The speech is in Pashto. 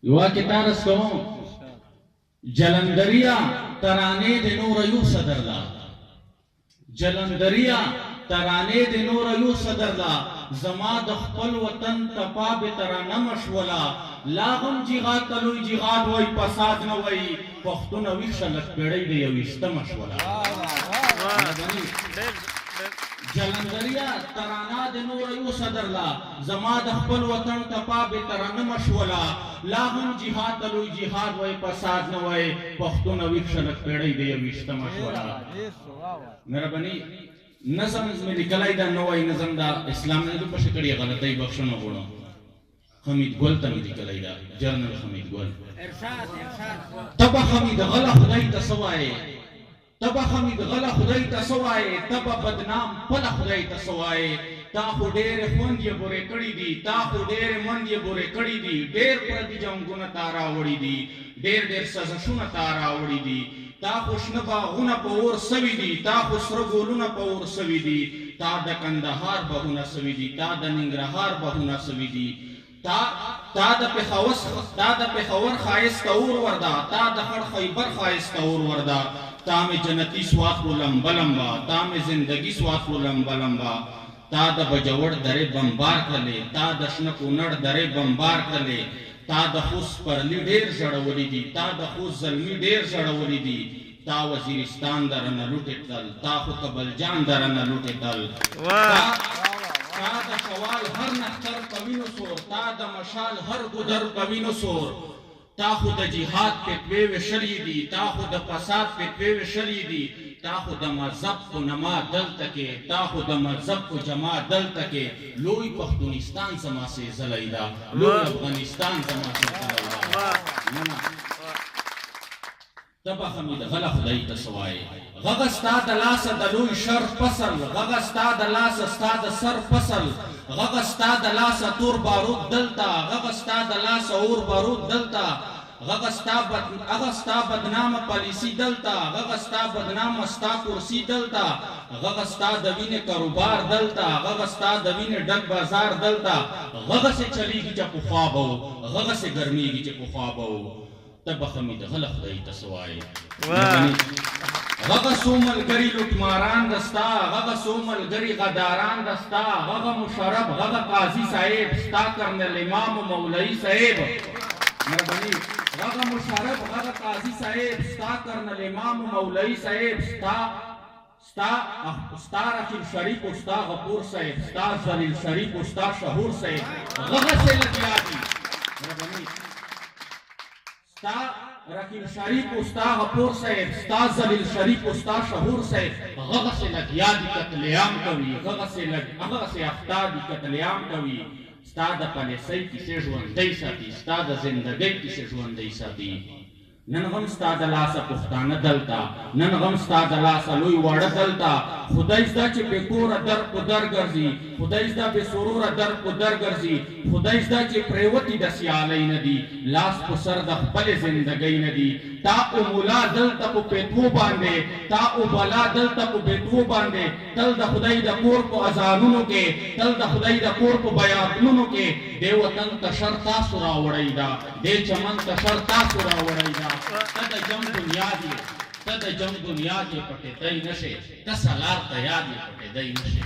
یوا کې تارس کوم جلندریا ترانه د نور یو صدرلا جلندریا ترانه د نور یو صدرلا زما د خپل وطن تپا به ترانه مشولا لاغم جهاد تلوي جهاد وای فساد نه وای پښتون وی شلک پیړی دی یو است مشولا جلندریا ترانه د نور یو صدرلا زما د خپل وطن تپا به ترانه مشولا لاغم جهاد تلوي جهاد وای فساد نه وای پښتون وی شلک پیړی دی یو است مشولا مهرباني نظم میں نکلائی دا نوائی نظم دا اسلام نے تو پشکڑی غلطی بخشنو گوڑا حمید گل تا میں نکلائی دا جرنل حمید گل تبا حمید غلا خدای تا سوائے تبا حمید غلا خدای تا سوائے تبا بدنام پلا خدای تا سوائے تا خو ډېر خوند یې بورې کړي دي تا خو ډېر مند یې بورې کړي دي ډېر پردي جنګونه تا راوړي دي ډېر سازشونه تا راوړي دي تا خو شنه باغونه په اور سوي دي تا خو سره ګلونه په اور سوي دي تا د کندهار باغونه سوي دي تا د ننګرهار باغونه سوي دي تا د پېښور ښایسته اور وردا تا د خړ خیبر ښایسته اور وردا تا مې جنتي سواخلو لمبه لمبه تا مې زندګي سواخلو لمبه لمبه تا د بجوړ درې بمبار کړلې تا د شنه کونړ درې بمبار کړلې تا د خوست پرلی ډېر ژړولي دي تا د خوست زلمي ډېر ژړولي دي تا وزیرستان درنه لوټې تل تا خو کبلجان درنه لوټې تل تا د شوال هر نختر په وینو سور تا د مشال هر ګودر په وینو سور تا خو د جهاد فتوې وشلي دي تا خو د فساد فتوې وشلي دي تا خو د مذهب په نما دلته کې تا خو د مذهب په جما دلته کې لوی پښتونستان زما سي زلیدا لوی افغانستان زما سي زلیدا تبا حمید غلا خدای ته سوای غغ ستا د لاس د لوی شر فصل غغ ستا د لاس ستا د سر فصل غغ ستا د لاس تور بارود دلتا غغ ستا د لاس اور بارود دلتا غغ ستا بدنام پالیسی دلتا غغ ستا بدنام ستا کرسی دلتا غغ ستا د وینې کاروبار دلتا غغ ستا د وینې ډک بازار دلتا غغ سے چلیږي چې پخوا به غغ سے ګرمیږي چې پخوا به تب حمید غلا خدای ته سوای غغ سو ملګری لوټماران دستا غغ سو ملګری غداران دستا غغ مشرف غغ قاضی صاحب ستا کرنل امام مولوی صاحب مهرباني غغ مشرف غغ قاضی صاحب ستا کرنل امام مولوی صاحب ستا رقیب شریف ستا غفور صاحب ستا زلیل شریف ستا شهور صاحب غغ سے لگیا دی مهرباني ستا رقیب شریف ستا غفور صاحب ستا زلیل شریف ستا شهور صاحب غغ سے لگیا دی قتل عام کوي غغ سے اخطا دی قتل عام کوي ستا د پالیسۍ کیسې ژوندۍ ساتي ستا د زندګۍ کیسې ژوندۍ ساتي نن غم ستا د لاسه پښتانه دلتا نن غم ستا د لاسه لوی واړه دلتا خدای زده چې بې کوره در په در ګرځي خدای زده بې سروره در په در ګرځي خدای زده چې پرېوتي د سیالۍ نه دي لاس په سر د خپلې زندګۍ نه دي تا او ملا دلته په پیتو باندې تا او بلا دلته په بیتو باندې تل د خدای د کور په اذانونو کې تل د خدای د کور په بیانونو کې دې وطن ته شر تاسو راوړی دا دې چمن ته شر تاسو راوړی دا ته د جنګ دنیا دی ته د جنګ دنیا کې پټېدی نشې ته سلار ته یاد یې پټېدی نشې